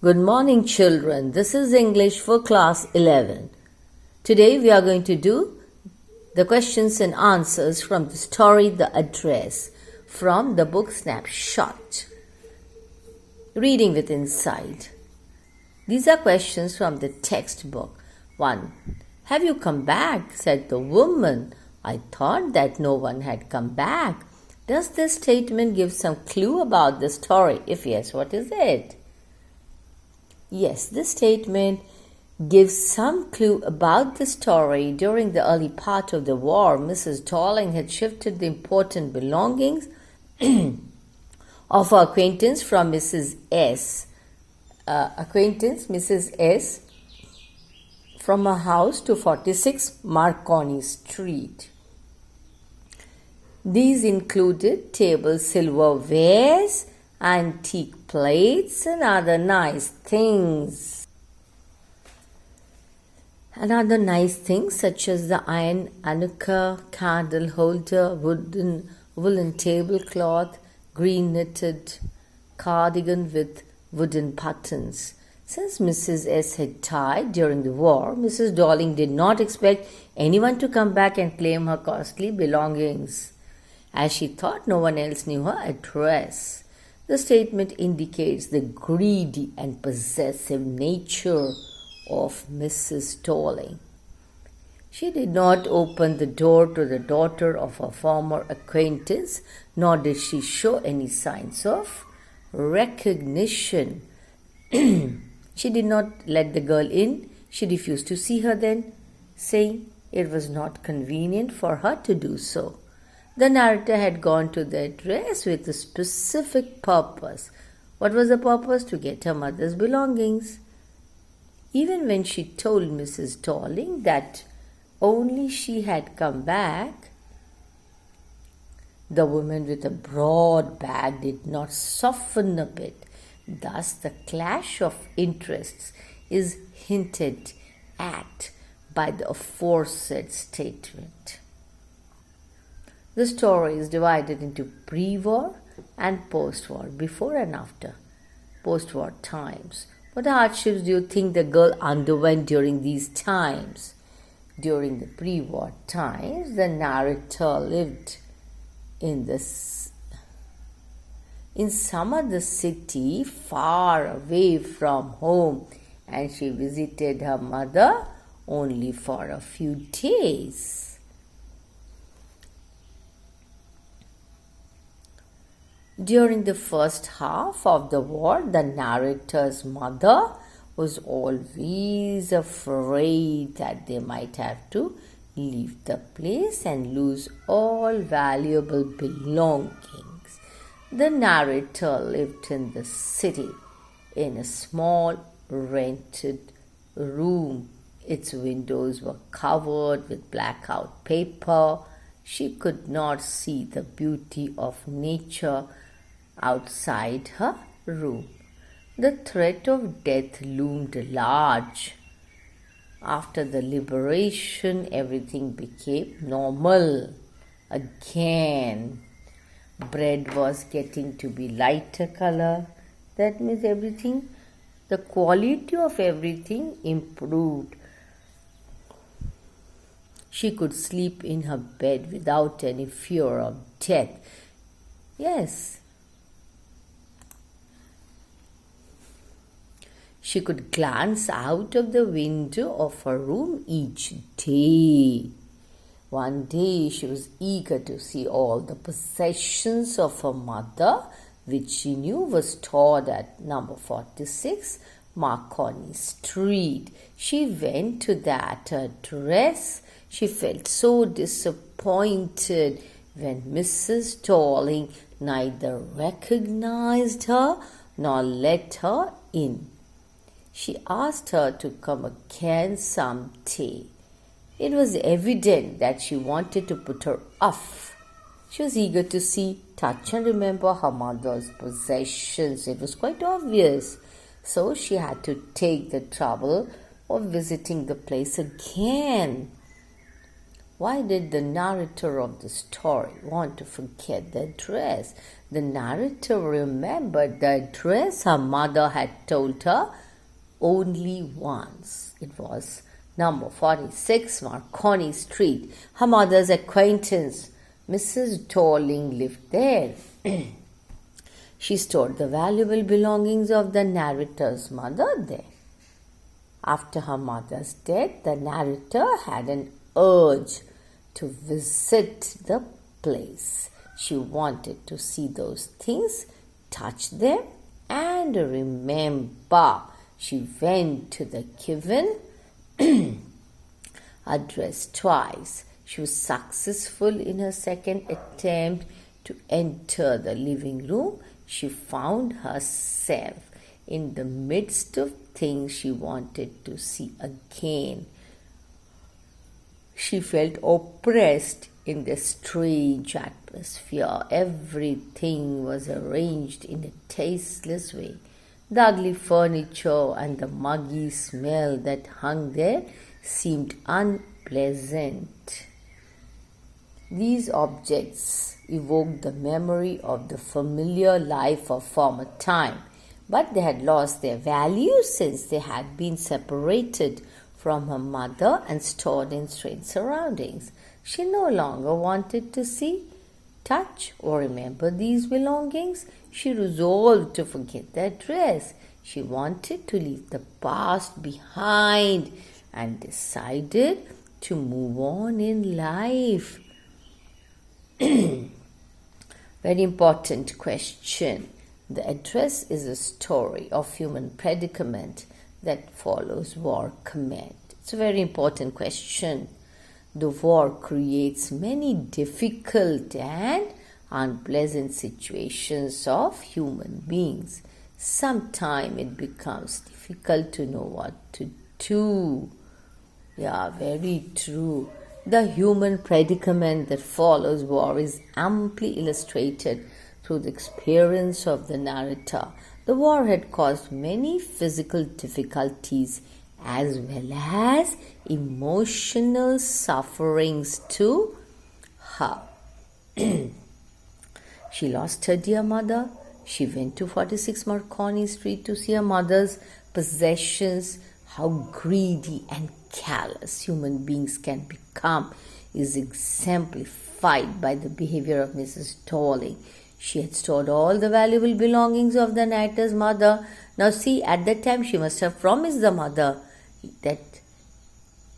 Good morning, children. This is English for class 11. Today we are going to do the questions and answers from the story The Address from the book Snapshot. Reading with Insight. These are questions from the textbook. 1. Have you come back? Said the woman. I thought that no one had come back. Does this statement give some clue about the story? If yes, what is it? Yes, this statement gives some clue about the story. During the early part of the war, Mrs. Darling had shifted the important belongings of her acquaintance from Mrs. S, from her house to 46 Marconi Street. These included table silverwares, antique plates, and other nice things. Such as the iron anukka, candle holder, woolen tablecloth, green knitted cardigan with wooden buttons. Since Mrs. S had died during the war, Mrs. Darling did not expect anyone to come back and claim her costly belongings, as she thought no one else knew her address. The statement indicates the greedy and possessive nature of Mrs. Darling. She did not open the door to the daughter of her former acquaintance, nor did she show any signs of recognition. She did not let the girl in. She refused to see her then, saying it was not convenient for her to do so. The narrator had gone to the address with a specific purpose. What was the purpose? To get her mother's belongings. Even when she told Mrs. Darling that only she had come back, the woman with a broad bag did not soften a bit. Thus, the clash of interests is hinted at by the aforesaid statement. The story is divided into pre-war and post-war, before and after post-war times. What hardships do you think the girl underwent during these times? During the pre-war times, the narrator lived in some other city far away from home, and she visited her mother only for a few days. During the first half of the war, the narrator's mother was always afraid that they might have to leave the place and lose all valuable belongings. The narrator lived in the city in a small rented room. Its windows were covered with blackout paper. She could not see the beauty of nature outside her room. The threat of death loomed large. After the liberation, everything became normal again. Bread was getting to be lighter color. That means the quality of everything improved. She could sleep in her bed without any fear of death. Yes. She could glance out of the window of her room each day. One day she was eager to see all the possessions of her mother, which she knew was stored at number 46 Marconi Street. She went to that address. She felt so disappointed when Mrs. Darling neither recognized her nor let her in. She asked her to come again some day. It was evident that she wanted to put her off. She was eager to see, touch and remember her mother's possessions. It was quite obvious. So she had to take the trouble of visiting the place again. Why did the narrator of the story want to forget the address? The narrator remembered the address her mother had told her only once. It was number 46 Marconi Street. Her mother's acquaintance, Mrs. Dorling, lived there. She stored the valuable belongings of the narrator's mother there. After her mother's death, the narrator had an urge to visit the place. She wanted to see those things, touch them, and remember. She went to the given address twice. She was successful in her second attempt to enter the living room. She found herself in the midst of things she wanted to see again. She felt oppressed in the strange atmosphere. Everything was arranged in a tasteless way. The ugly furniture and the muggy smell that hung there seemed unpleasant. These objects evoked the memory of the familiar life of former time, but they had lost their value since they had been separated from her mother and stored in strange surroundings. She no longer wanted to see, touch, or remember these belongings. She resolved to forget the address. She wanted to leave the past behind and decided to move on in life. Very important question. The address is a story of human predicament that follows war command. It's a very important question. The war creates many difficult and unpleasant situations of human beings. Sometimes it becomes difficult to know what to do. Yeah, very true. The human predicament that follows war is amply illustrated through the experience of the narrator. The war had caused many physical difficulties as well as emotional sufferings to her. She lost her dear mother. She went to 46 Marconi Street to see her mother's possessions. How greedy and callous human beings can become is exemplified by the behavior of Mrs. Dorling. She had stored all the valuable belongings of the narrator's mother. Now see, at that time she must have promised the mother that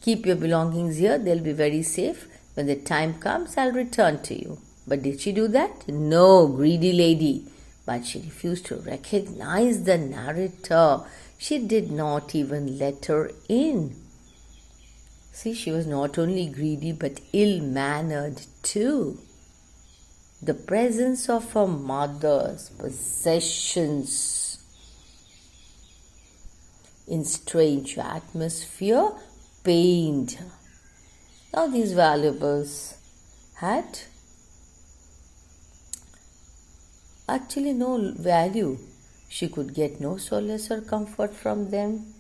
keep your belongings here, they'll be very safe. When the time comes, I'll return to you. But did she do that? No, greedy lady. But she refused to recognize the narrator. She did not even let her in. See, she was not only greedy but ill-mannered too. The presence of her mother's possessions in strange atmosphere pained her. Now these valuables had actually no value. She could get no solace or comfort from them.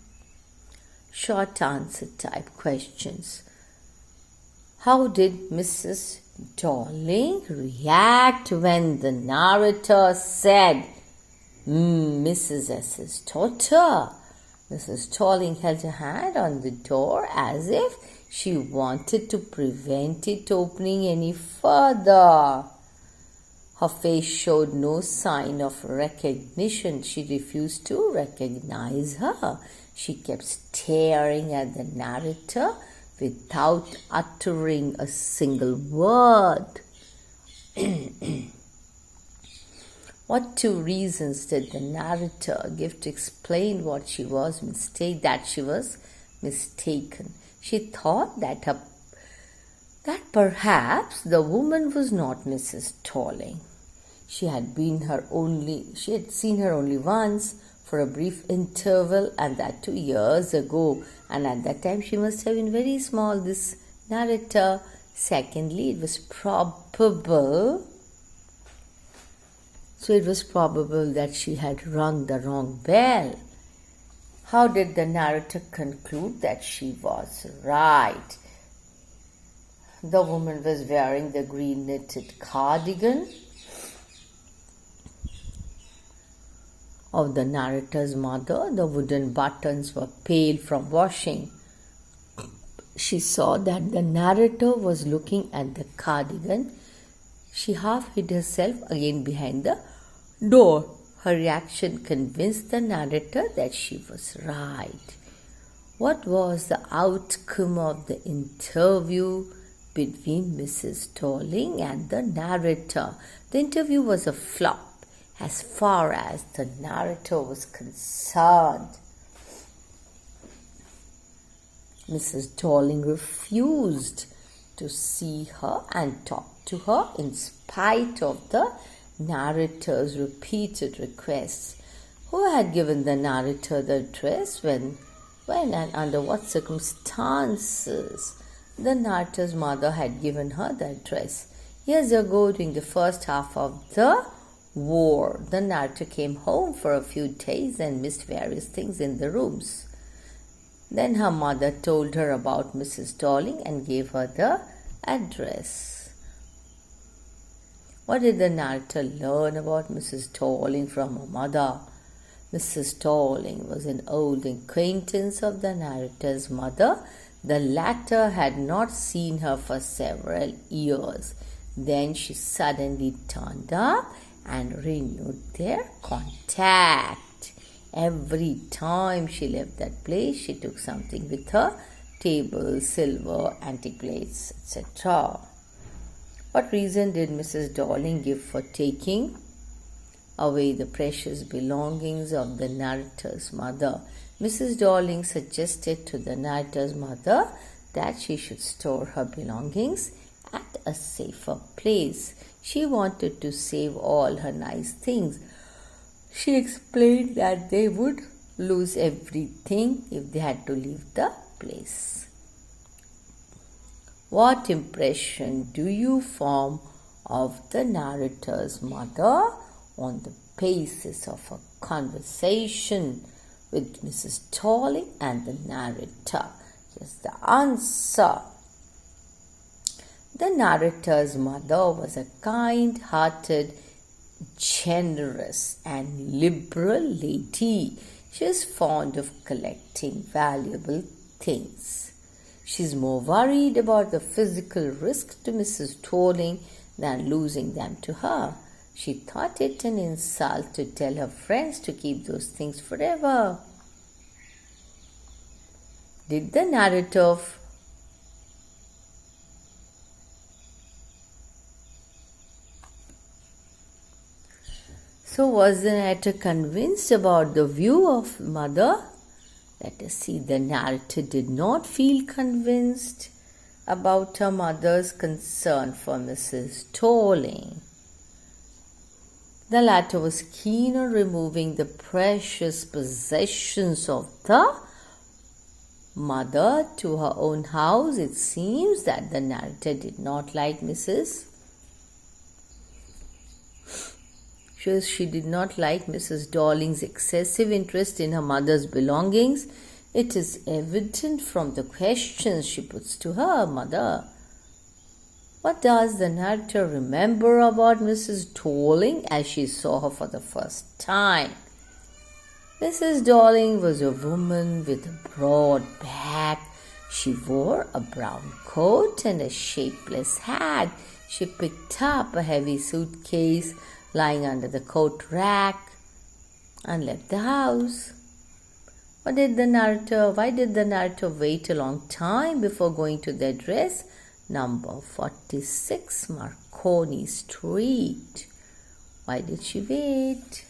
Short answer type questions. How did Mrs. Dorling react when the narrator said, Mrs. S.'s daughter? Mrs. Dorling held her hand on the door as if she wanted to prevent it opening any further. Her face showed no sign of recognition. She refused to recognize her. She kept staring at the narrator without uttering a single word. What two reasons did the narrator give to explain what she was mistaken? She thought that perhaps the woman was not Mrs. Dorling. She had seen her only once for a brief interval, and that 2 years ago, and at that time she must have been very small, this narrator. Secondly, it was probable that she had rung the wrong bell. How did the narrator conclude that she was right? The woman was wearing the green knitted cardigan of the narrator's mother. The wooden buttons were pale from washing. She saw that the narrator was looking at the cardigan. She half hid herself again behind the door. Her reaction convinced the narrator that she was right. What was the outcome of the interview between Mrs. Darling and the narrator? The interview was a flop as far as the narrator was concerned. Mrs. Darling refused to see her and talk to her in spite of the narrator's repeated requests. Who had given the narrator the address? When and under what circumstances? The narrator's mother had given her the address. Years ago, during the first half of the war, the narrator came home for a few days and missed various things in the rooms. Then her mother told her about Mrs. Darling and gave her the address. What did the narrator learn about Mrs. Darling from her mother? Mrs. Darling was an old acquaintance of the narrator's mother. The latter had not seen her for several years. Then she suddenly turned up and renewed their contact. Every time she left that place, she took something with her: tables, silver, antique plates, etc. What reason did Mrs. Darling give for taking away the precious belongings of the narrator's mother? Mrs. Darling suggested to the narrator's mother that she should store her belongings at a safer place. She wanted to save all her nice things. She explained that they would lose everything if they had to leave the place. What impression do you form of the narrator's mother on the basis of a conversation with Mrs. Darling and the narrator? Here's the answer. The narrator's mother was a kind-hearted, generous and liberal lady. She is fond of collecting valuable things. She is more worried about the physical risk to Mrs. Darling than losing them to her. She thought it an insult to tell her friends to keep those things forever. Did the narrator So was the narrator convinced about the view of mother? Let us see. The narrator did not feel convinced about her mother's concern for Mrs. Darling. The latter was keen on removing the precious possessions of the mother to her own house. It seems that the narrator did not like She did not like Mrs. Darling's excessive interest in her mother's belongings. It is evident from the questions she puts to her mother. What does the narrator remember about Mrs. Darling as she saw her for the first time? Mrs. Darling was a woman with a broad back. She wore a brown coat and a shapeless hat. She picked up a heavy suitcase lying under the coat rack and left the house. Why did the narrator wait a long time before going to the address? Number 46 Marconi Street. Why did she wait?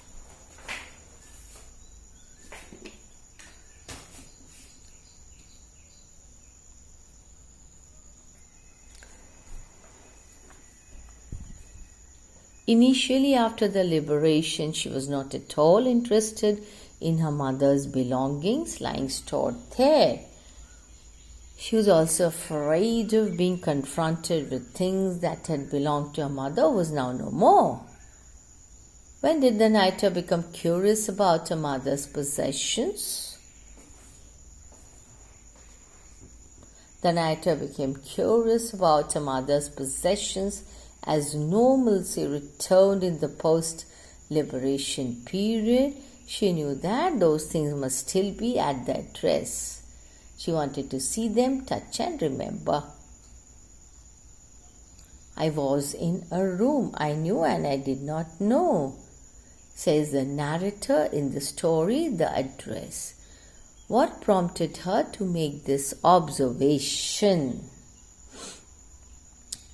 Initially, after the liberation, she was not at all interested in her mother's belongings lying stored there. She was also afraid of being confronted with things that had belonged to her mother was now no more. When did the narrator become curious about her mother's possessions? The narrator became curious about her mother's possessions as normalcy returned in the post-liberation period. She knew that those things must still be at the address. She wanted to see them, touch and remember. I was in a room I knew and I did not know, says the narrator in the story, The Address. What prompted her to make this observation?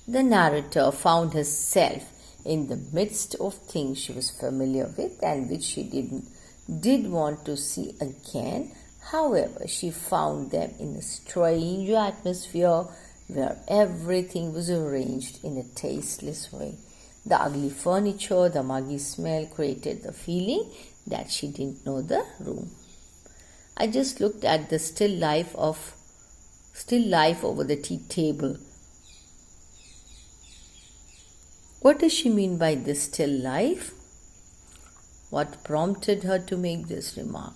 The narrator found herself in the midst of things she was familiar with and which she did want to see again. However, she found them in a strange atmosphere where everything was arranged in a tasteless way. The ugly furniture, the muggy smell created the feeling that she didn't know the room. I just looked at the still life over the tea table. What does she mean by this still life? What prompted her to make this remark?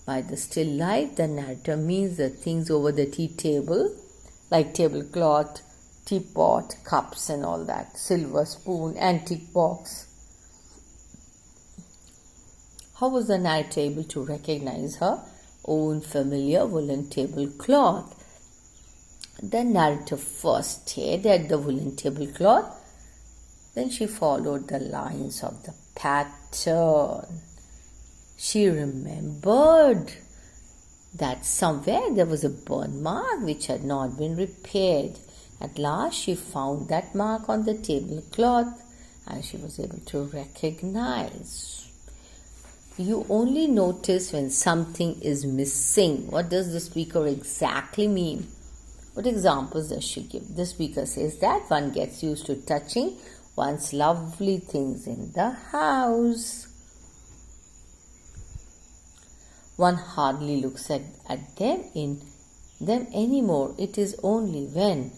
By the still life, the narrator means the things over the tea table, like tablecloth, teapot, cups and all that, silver spoon, antique box. How was the narrator able to recognize her own familiar woolen tablecloth? The narrator first stared at the woolen tablecloth, then she followed the lines of the pattern. She remembered that somewhere there was a burn mark which had not been repaired. At last she found that mark on the tablecloth and she was able to recognize. You only notice when something is missing. What does the speaker exactly mean? What examples does she give? The speaker says that one gets used to touching one's lovely things in the house. One hardly looks at them anymore. It is only when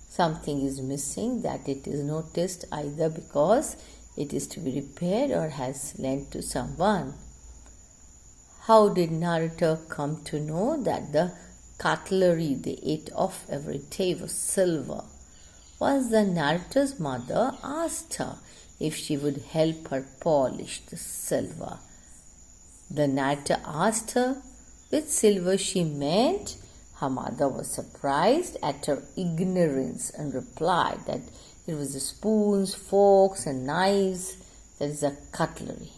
something is missing that it is noticed, either because it is to be repaired or has lent to someone. How did narrator come to know that the cutlery they ate off every day was silver? Once the narrator's mother asked her if she would help her polish the silver. The narrator asked her which silver she meant. Her mother was surprised at her ignorance and replied that it was the spoons, forks and knives, that is a cutlery.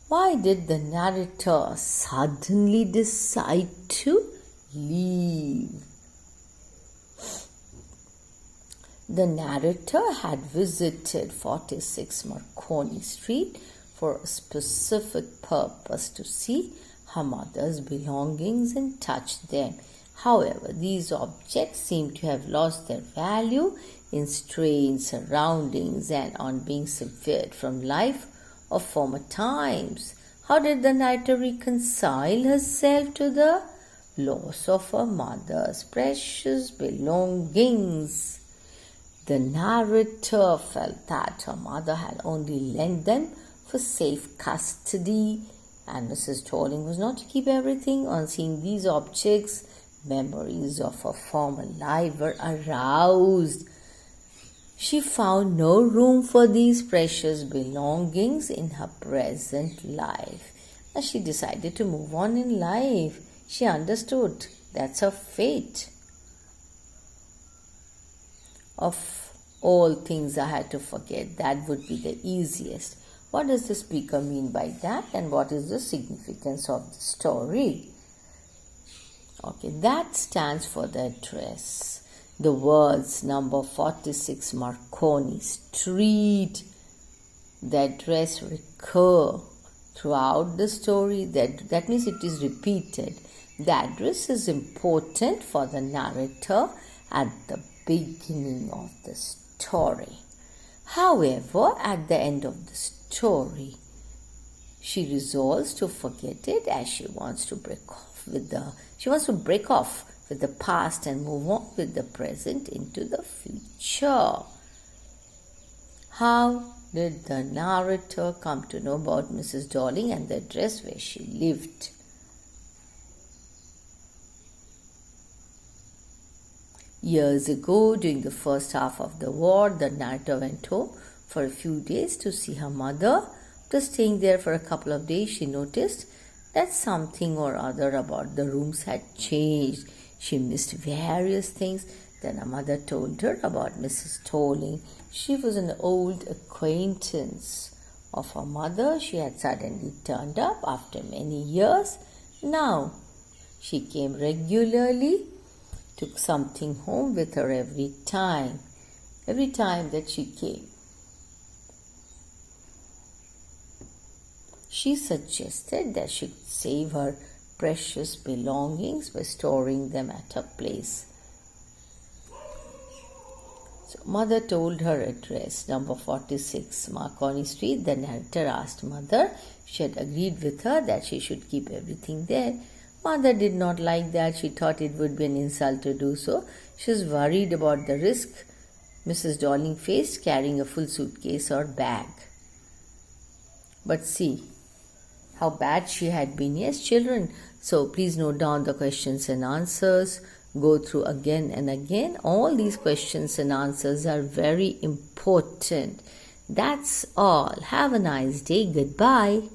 Why did the narrator suddenly decide to leave? The narrator had visited 46 Marconi Street for a specific purpose, to see her mother's belongings and touch them. However, these objects seem to have lost their value in strange surroundings and on being severed from life of former times. How did the narrator reconcile herself to the loss of her mother's precious belongings? The narrator felt that her mother had only lent them for safe custody, and Mrs. Darling was not to keep everything. On seeing these objects, memories of her former life were aroused. She found no room for these precious belongings in her present life, and she decided to move on in life. She understood that's her fate. Of all things I had to forget, that would be the easiest. What does the speaker mean by that, and what is the significance of the story? Okay, that stands for the address. The words number 46 Marconi Street, the address recur throughout the story. That means it is repeated. The address is important for the narrator at the beginning of the story. However, at the end of the story, she resolves to forget it, as she wants to break off with the past and move on with the present into the future. How did the narrator come to know about Mrs. Darling and the address where she lived? Years ago, during the first half of the war, the narrator went home for a few days to see her mother. After staying there for a couple of days, she noticed that something or other about the rooms had changed. She missed various things. Then her mother told her about Mrs. Tolling. She was an old acquaintance of her mother. She had suddenly turned up after many years. Now, she came regularly, took something home with her every time that she came. She suggested that she could save her precious belongings by storing them at her place. So, mother told her address, number 46, Marconi Street. The narrator asked mother if she had agreed with her that she should keep everything there. Mother did not like that. She thought it would be an insult to do so. She was worried about the risk Mrs. Tolling faced carrying a full suitcase or bag. But see how bad she had been. Yes, children. So please note down the questions and answers. Go through again and again. All these questions and answers are very important. That's all. Have a nice day. Goodbye.